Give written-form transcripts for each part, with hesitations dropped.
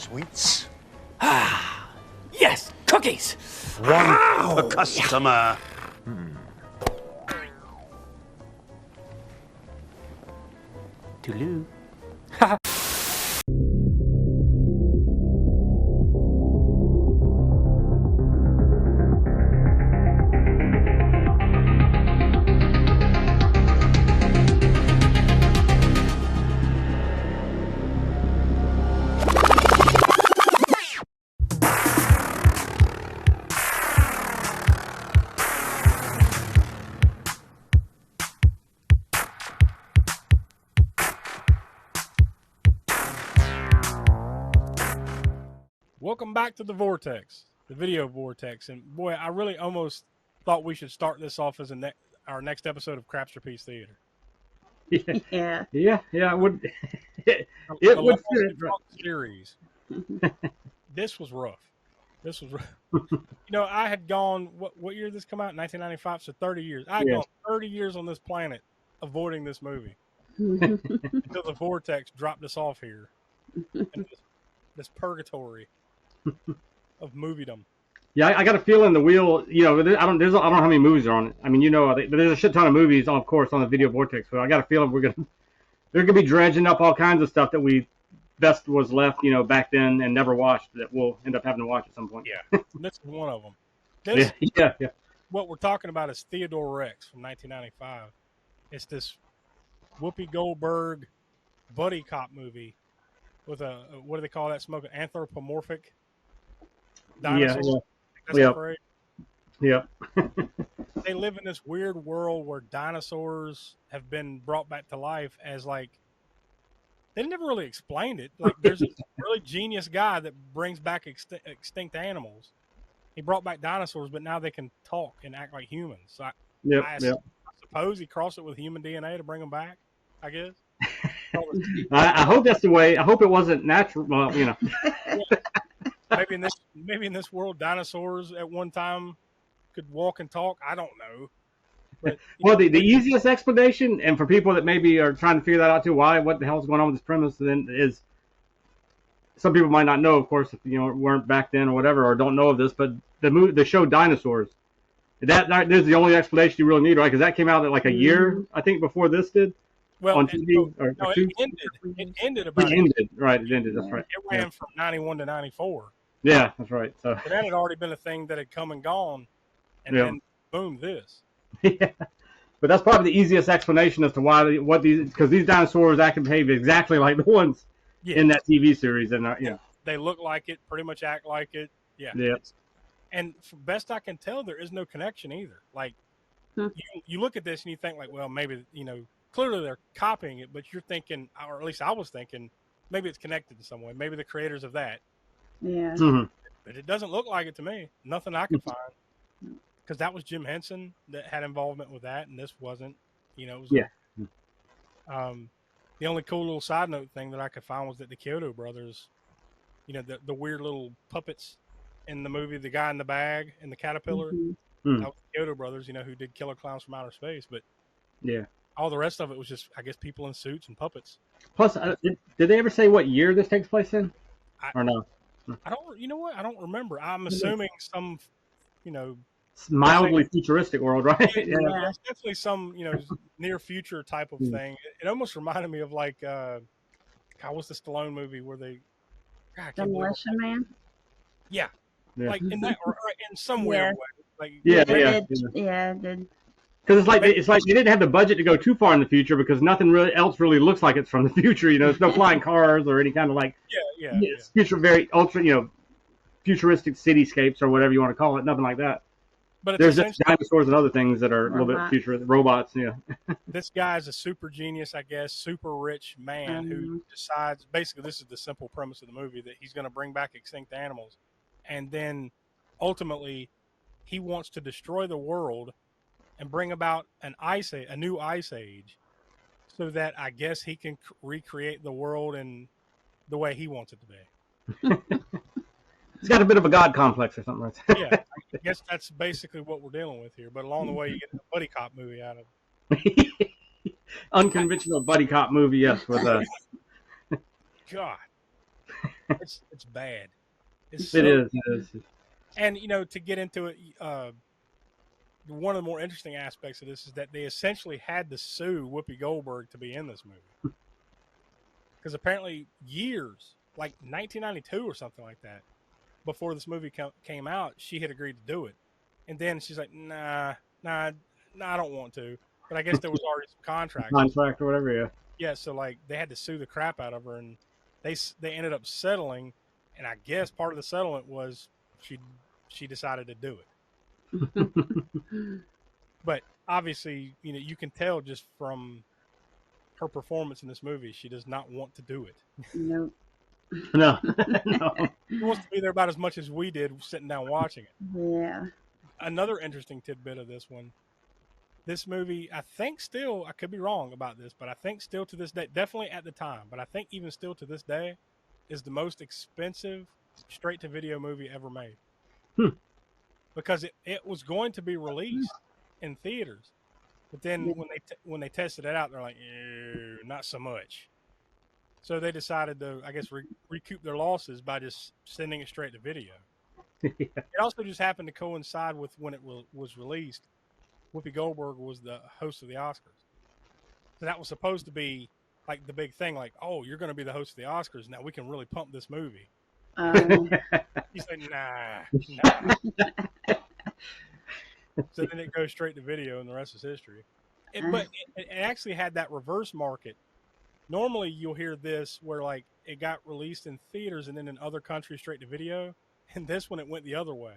Sweets? Ah, yes, cookies. One per customer. Toulou. Welcome back to the Vortex, the video Vortex. And boy, I really almost thought we should start this off as our next episode of Crapsterpiece Theater. Yeah. It would. It The would Lost fit. Right. series. This was rough. I had gone. What year did this come out? 1995. So 30 years. I had gone 30 years on this planet avoiding this movie until the Vortex dropped us off here. And this purgatory of moviedom. Yeah, I got a feeling the wheel. I don't know how many movies are on it. I mean, there's a shit ton of movies, of course, on the video Vortex. So I got a feeling they're gonna be dredging up all kinds of stuff that we best was left, back then and never watched that we'll end up having to watch at some point. Yeah, this is one of them. Yeah. What we're talking about is Theodore Rex from 1995. It's this Whoopi Goldberg buddy cop movie with a, what do they call that smoke? Anthropomorphic dinosaur. Yeah. They live in this weird world where dinosaurs have been brought back to life as they never really explained it. Like there's this really genius guy that brings back extinct animals. He brought back dinosaurs, but now they can talk and act like humans. So I suppose he crossed it with human DNA to bring them back, I guess. I hope that's the way. I hope it wasn't natural. Well, Maybe in this world, dinosaurs at one time could walk and talk. I don't know. But, the easiest explanation, and for people that maybe are trying to figure that out too, what the hell's going on with this premise, then is some people might not know, of course, if weren't back then or whatever, or don't know of this, but the show Dinosaurs. That is the only explanation you really need, right? Because that came out at a year, I think, before this did. Well, on TV, it ended about. It ended, right? It ended. That's right. It ran from 91 to 94. Yeah, that's right. So that had already been a thing that had come and gone, and then boom, this. Yeah, but that's probably the easiest explanation as to because these dinosaurs act and behave exactly like the ones in that TV series, and they look like it, pretty much act like it. Yeah. And for best I can tell, there is no connection either. Like you look at this and you think well, maybe clearly they're copying it, but you're thinking, or at least I was thinking, maybe it's connected in some way. Maybe the creators of that. Yeah. Mm-hmm. But it doesn't look like it to me. Nothing I could find. Because that was Jim Henson that had involvement with that, and this wasn't. It was, the only cool little side note thing that I could find was that the Kyoto brothers, the weird little puppets in the movie, the guy in the bag and the caterpillar, that was the Kyoto brothers, who did Killer Clowns from Outer Space. But all the rest of it was just, I guess, people in suits and puppets. Plus, did they ever say what year this takes place in? Or no? I don't. You know what? I don't remember. I'm assuming some, mildly futuristic world, right? It's definitely some, near future type of thing. It almost reminded me of what's the Stallone movie where they Demolition Man? Yeah. Like in that or in some weird way. It did. Because it's like they didn't have the budget to go too far in the future because nothing else really looks like it's from the future. There's no flying cars or any kind of future, very ultra, futuristic cityscapes or whatever you want to call it. Nothing like that. But there's just dinosaurs and other things that are a little bit futuristic. Robots, This guy is a super genius, I guess, super rich man who decides, basically this is the simple premise of the movie, that he's going to bring back extinct animals. And then ultimately he wants to destroy the world and bring about a new ice age so that I guess he can recreate the world in the way he wants it to be. He's got a bit of a god complex or something like that. Yeah, I guess that's basically what we're dealing with here. But along the way, you get a buddy cop movie out of it. Unconventional buddy cop movie, yes. With God. It's bad. It's It so, is. It is. and you know, to get into it, one of the more interesting aspects of this is that they essentially had to sue Whoopi Goldberg to be in this movie, because apparently years, like 1992 or something like that, before this movie came out, she had agreed to do it, and then she's like, nah, I don't want to. But I guess there was already some contracts. Contract or whatever, yeah. Yeah, so like they had to sue the crap out of her, and they ended up settling, and I guess part of the settlement was she decided to do it. But obviously, you know, you can tell just from her performance in this movie, she does not want to do it. Nope. No. No. She wants to be there about as much as we did sitting down watching it. Yeah. Another interesting tidbit of this one. This movie, I think still, I could be wrong about this, but I think still to this day, definitely at the time, but I think even still to this day, is the most expensive straight-to-video movie ever made. Because it was going to be released in theaters, but then when they tested it out, they're like, not so much. So they decided to, I guess, recoup their losses by just sending it straight to video. It also just happened to coincide with when it was released. Whoopi Goldberg was the host of the Oscars. So that was supposed to be like the big thing, like, oh, you're going to be the host of the Oscars. Now we can really pump this movie. He's like, nah. So then it goes straight to video, and the rest is history. But it actually had that reverse market. Normally you'll hear this where like it got released in theaters and then in other countries straight to video. And this one, it went the other way.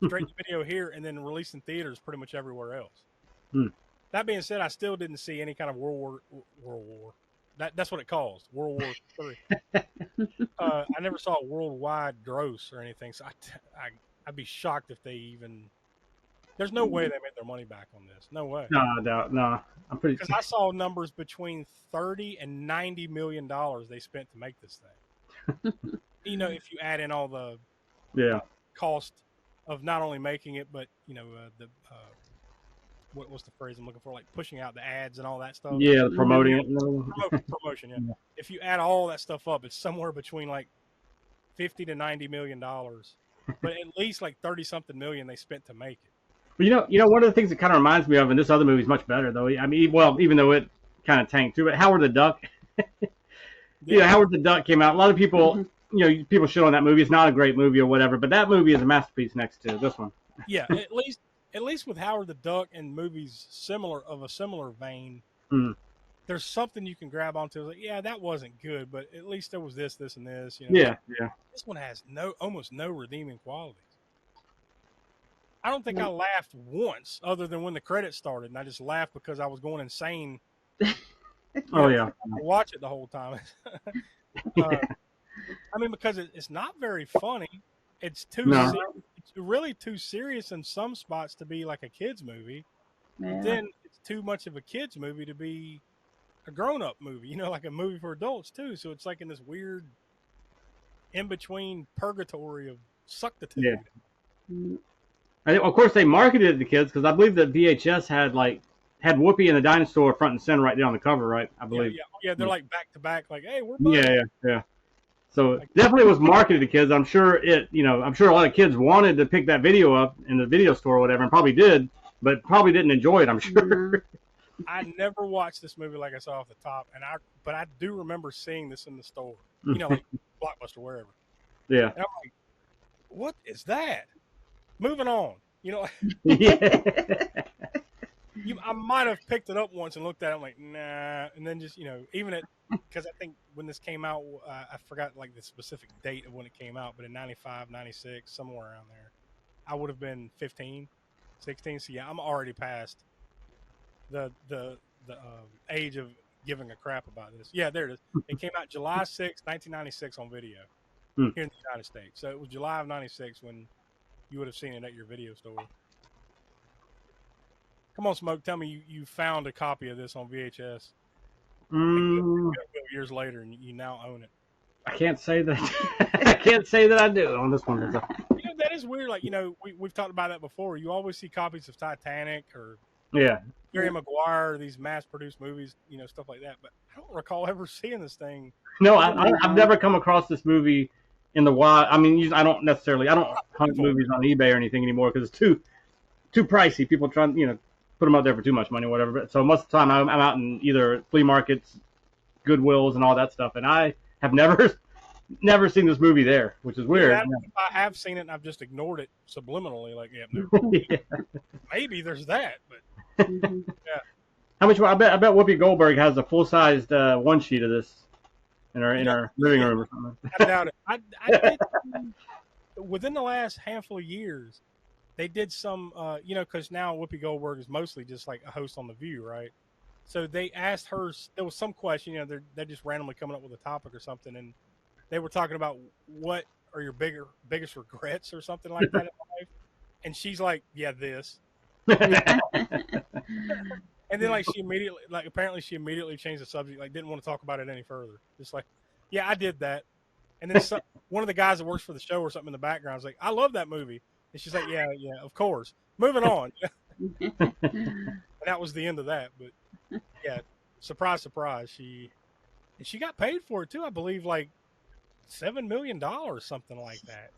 Straight to video here and then released in theaters pretty much everywhere else. That being said, I still didn't see any kind of World War. That's what it calls, World War III. I never saw a worldwide gross or anything, so I'd be shocked if they even. There's no way they made their money back on this. No way. No, I doubt. No, I'm pretty. Because I saw numbers between $30 and $90 million they spent to make this thing. You know, if you add in all the cost of not only making it, but you know what's the phrase I'm looking for? Like pushing out the ads and all that stuff. Yeah, promoting it. Promotion. Yeah. If you add all that stuff up, it's somewhere between like $50 to $90 million, but at least like 30-something million they spent to make it. But you know, one of the things that kind of reminds me of, and this other movie is much better though. I mean, well, even though it kind of tanked too, but Howard the Duck. Howard the Duck came out. A lot of people. You know, people shit on that movie. It's not a great movie or whatever, but that movie is a masterpiece next to this one. Yeah, at least with Howard the Duck and movies of a similar vein, there's something you can grab onto. Like, yeah, that wasn't good, but at least there was this, and this. You know? Yeah. This one has almost no redeeming qualities. I don't think I laughed once, other than when the credits started, and I just laughed because I was going insane. I watch it the whole time. I mean, because it's not very funny. It's it's really too serious in some spots to be like a kid's movie. Yeah. Then it's too much of a kid's movie to be a grown-up movie. You know, like a movie for adults too. So it's like in this weird in-between purgatory of suctitude. Yeah. And of course, they marketed it to kids because I believe that VHS had Whoopi and the dinosaur front and center right there on the cover, right? I believe. Yeah. They're like back to back, like, hey, we're buddies. Yeah. So it definitely was marketed to kids. I'm sure a lot of kids wanted to pick that video up in the video store or whatever, and probably did, but probably didn't enjoy it. I'm sure. I never watched this movie like I saw off the top, but I do remember seeing this in the store. You know, like Blockbuster, wherever. Yeah. And I'm like, what is that? Moving on. You know. I might have picked it up once and looked at it. I'm like, nah. And then just, even because I think when this came out, I forgot like the specific date of when it came out, but in 95, 96, somewhere around there, I would have been 15, 16. So yeah, I'm already past the age of giving a crap about this. Yeah, there it is. It came out July 6, 1996 on video here in the United States. So it was July of 96 when you would have seen it at your video store. Come on, Smoke. Tell me you found a copy of this on VHS. Years later, and you now own it. I can't say that. I can't say that I do on this one. That is weird. Like, we've talked about that before. You always see copies of Titanic or Jerry Maguire, these mass-produced movies, stuff like that. But I don't recall ever seeing this thing. No, I've never come across this movie in the wild. I mean, I don't hunt movies on eBay or anything anymore because it's too pricey. People try, put them out there for too much money or whatever. But so most of the time I'm out in either flea markets, Goodwills, and all that stuff, and I have never seen this movie there, which is weird. Yeah, I have seen it, and I've just ignored it subliminally. Like, no. Yeah. Maybe there's that, but yeah. How much? I bet Whoopi Goldberg has a full-sized one sheet of this in our living room or something. I doubt it. I did, within the last handful of years, they did some, because now Whoopi Goldberg is mostly just like a host on The View, right? So they asked her. There was some question, they're just randomly coming up with a topic or something, and they were talking about what are your biggest regrets or something like that in life, and she's like, "Yeah, this." And then apparently she immediately changed the subject, like didn't want to talk about it any further. Just like, "Yeah, I did that." And then one of the guys that works for the show or something in the background is like, "I love that movie," and she's like, "Yeah, of course." Moving on. And that was the end of that. But yeah, surprise, surprise. She got paid for it too, I believe, like $7 million, something like that.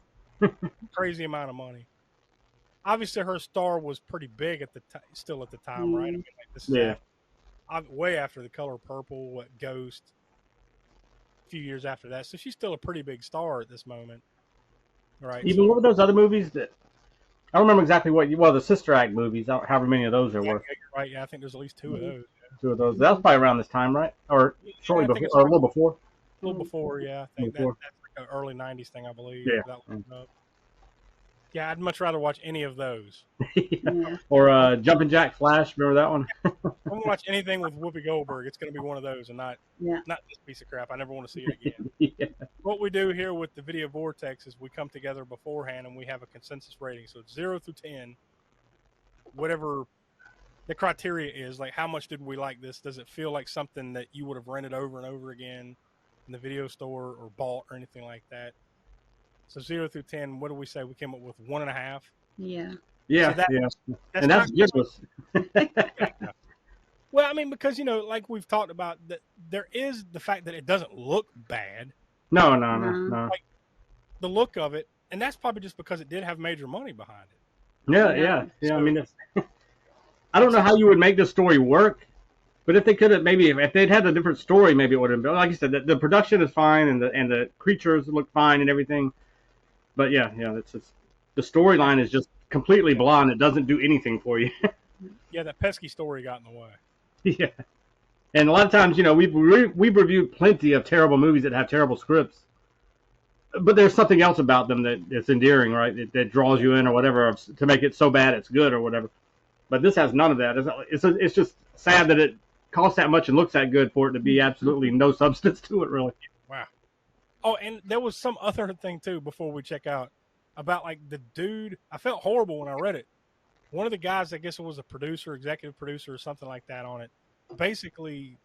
Crazy amount of money. Obviously, her star was pretty big at the time, right? I mean, like, this is way after The Color Purple, Ghost, a few years after that. So she's still a pretty big star at this moment, right? Even what were those other movies that I don't remember exactly the Sister Act movies, however many of those there were. Yeah, you're right. Yeah, I think there's at least two of those. Yeah. Two of those. That was probably around this time, right? Or shortly before, or a little before. A little before, yeah. I think that's like an early '90s thing, I believe. Yeah. Yeah, I'd much rather watch any of those. Yeah. Or Jumpin' Jack Flash. Remember that one? I'm gonna watch anything with Whoopi Goldberg. It's gonna be one of those, and not this piece of crap. I never want to see it again. Yeah. What we do here with the Video Vortex is we come together beforehand and we have a consensus rating. So it's 0 through 10, whatever the criteria is. Like, how much did we like this? Does it feel like something that you would have rented over and over again in the video store or bought or anything like that? So 0 through 10, what do we say? We came up with 1.5. Yeah. Yeah. So that's useless. Well, I mean, because, like we've talked about, that there is the fact that it doesn't look bad. No. Like, the look of it, and that's probably just because it did have major money behind it. Yeah. So, I mean, I don't know how you would make this story work, but if they could have, maybe if they'd had a different story, maybe it would have been. Like you said, the production is fine, and the creatures look fine and everything. But it's just, the storyline is just completely blonde. It doesn't do anything for you. Yeah, that pesky story got in the way. Yeah, and a lot of times, we've reviewed plenty of terrible movies that have terrible scripts, but there's something else about them that it's endearing, right? That draws you in or whatever, to make it so bad it's good or whatever. But this has none of that. It's just sad that it costs that much and looks that good for it to be absolutely no substance to it, really. Wow. Oh, and there was some other thing too before we check out about, like, the dude. I felt horrible when I read it. One of the guys, I guess it was a producer, executive producer, or something like that on it. Basically,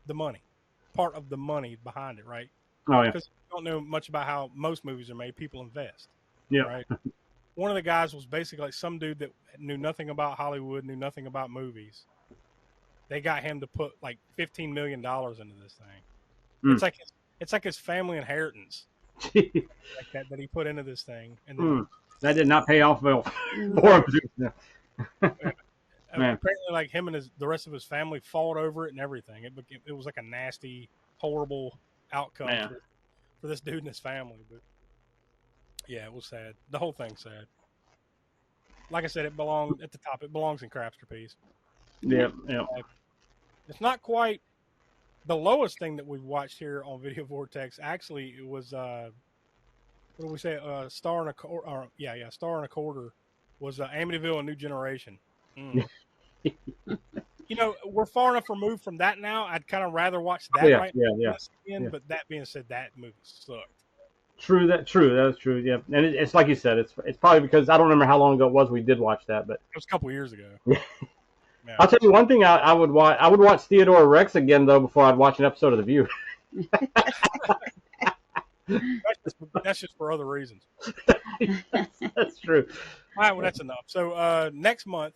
the money, part of the money behind it, right? Oh yeah. Because you don't know much about how most movies are made. People invest. Yeah. Right. One of the guys was basically like some dude that knew nothing about Hollywood, knew nothing about movies. They got him to put like $15 million into this thing. It's like his family inheritance, like that he put into this thing, and then, that did not pay off well for him. apparently, like, him and the rest of his family fought over it and everything. It was like a nasty, horrible outcome for this dude and his family. But yeah, it was sad. The whole thing's sad. Like I said, it belonged at the top. It belongs in Crapsterpiece. Yeah. It's not quite the lowest thing that we've watched here on Video Vortex. Actually, it was what do we say? Star and a quarter. Star and a quarter was Amityville: A New Generation. We're far enough removed from that now. I'd kind of rather watch that again. But that being said, that movie sucked. True. That's true. Yeah, and it's like you said. It's probably because I don't remember how long ago it was we did watch that, but it was a couple years ago. Yeah. I'll tell you one thing. I would watch Theodore Rex again though before I'd watch an episode of The View. That's just for other reasons. That's true. All right, well, that's enough. So next month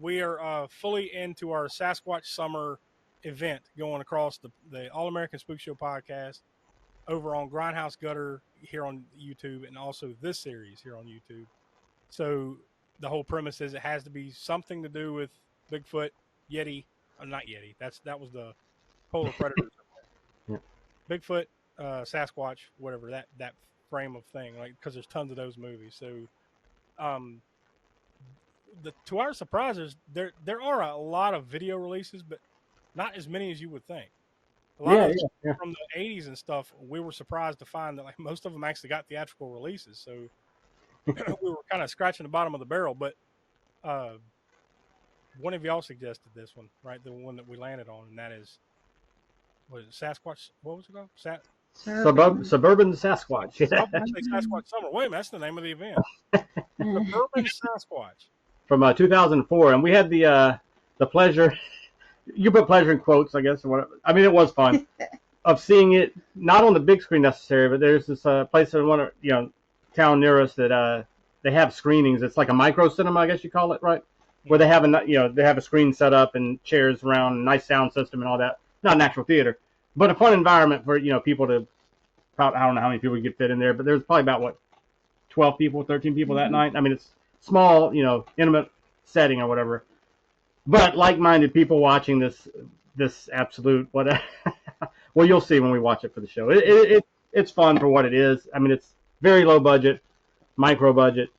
we are fully into our Sasquatch Summer event going across the All American Spookshow podcast. over on Grindhouse Gutter here on YouTube, and also this series here on YouTube. So the whole premise is it has to be something to do with Bigfoot, Yeti, not Yeti. That was the polar predators. Yeah. Bigfoot, Sasquatch, whatever that frame of thing, like because there's tons of those movies. So, to our surprises, there are a lot of video releases, but not as many as you would think. A lot from the 80s and stuff, we were surprised to find that like most of them actually got theatrical releases. So we were kind of scratching the bottom of the barrel. But one of y'all suggested this one, right? The one that we landed on, and that is, what is it, Sasquatch? What was it called? Suburban Sasquatch. Sasquatch Summer. Wait a minute, that's the name of the event. Suburban Sasquatch. From 2004, and we had the pleasure. You put pleasure in quotes, I guess, or whatever. I mean, it was fun of seeing it not on the big screen necessarily, but there's this place in one town near us that they have screenings. It's like a micro cinema, I guess you call it, right? Where they have they have a screen set up and chairs around, nice sound system and all that. Not an actual theater, but a fun environment for people to. I don't know how many people you could fit in there, but there's probably about 12 people, 13 people that night. I mean, it's small, intimate setting or whatever. But like-minded people watching this absolute whatever. Well, you'll see when we watch it for the show. It's fun for what it is. I mean, it's very low budget, micro budget,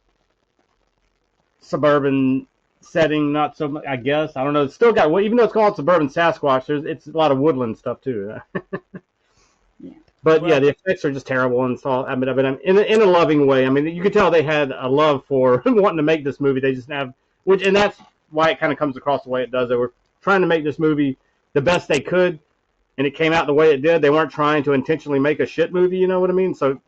suburban setting. Not so much, I guess. I don't know. It's still got, even though it's called Suburban Sasquatch, it's a lot of woodland stuff too. But the effects are just terrible and all. I mean, in a loving way. I mean, you could tell they had a love for wanting to make this movie. They just have, and that's why it kind of comes across the way it does. They were trying to make this movie the best they could, and it came out the way it did. They weren't trying to intentionally make a shit movie. You know what I mean? So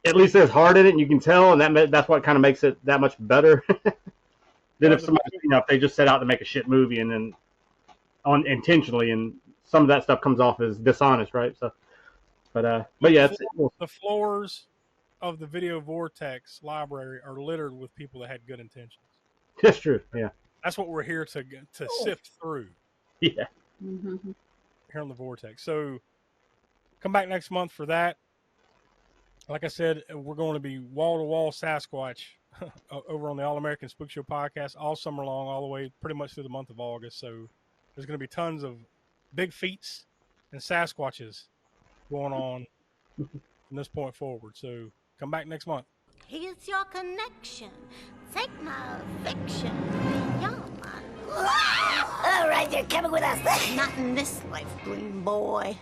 at least there's heart in it, and you can tell, and that's what kind of makes it that much better than if somebody, if they just set out to make a shit movie and then intentionally, and some of that stuff comes off as dishonest, right? So. But yeah, the floors of the Video Vortex library are littered with people that had good intentions. That's true. Yeah, that's what we're here to sift through. Yeah, here on the Vortex. So come back next month for that. Like I said, we're going to be wall to wall Sasquatch over on the All American Spook Show podcast all summer long, all the way pretty much through the month of August. So there's going to be tons of big feats and Sasquatches going on from this point forward. So come back next month. Here's your connection. Take my fiction. You're mine. All right, you're coming with us. Not in this life, green boy.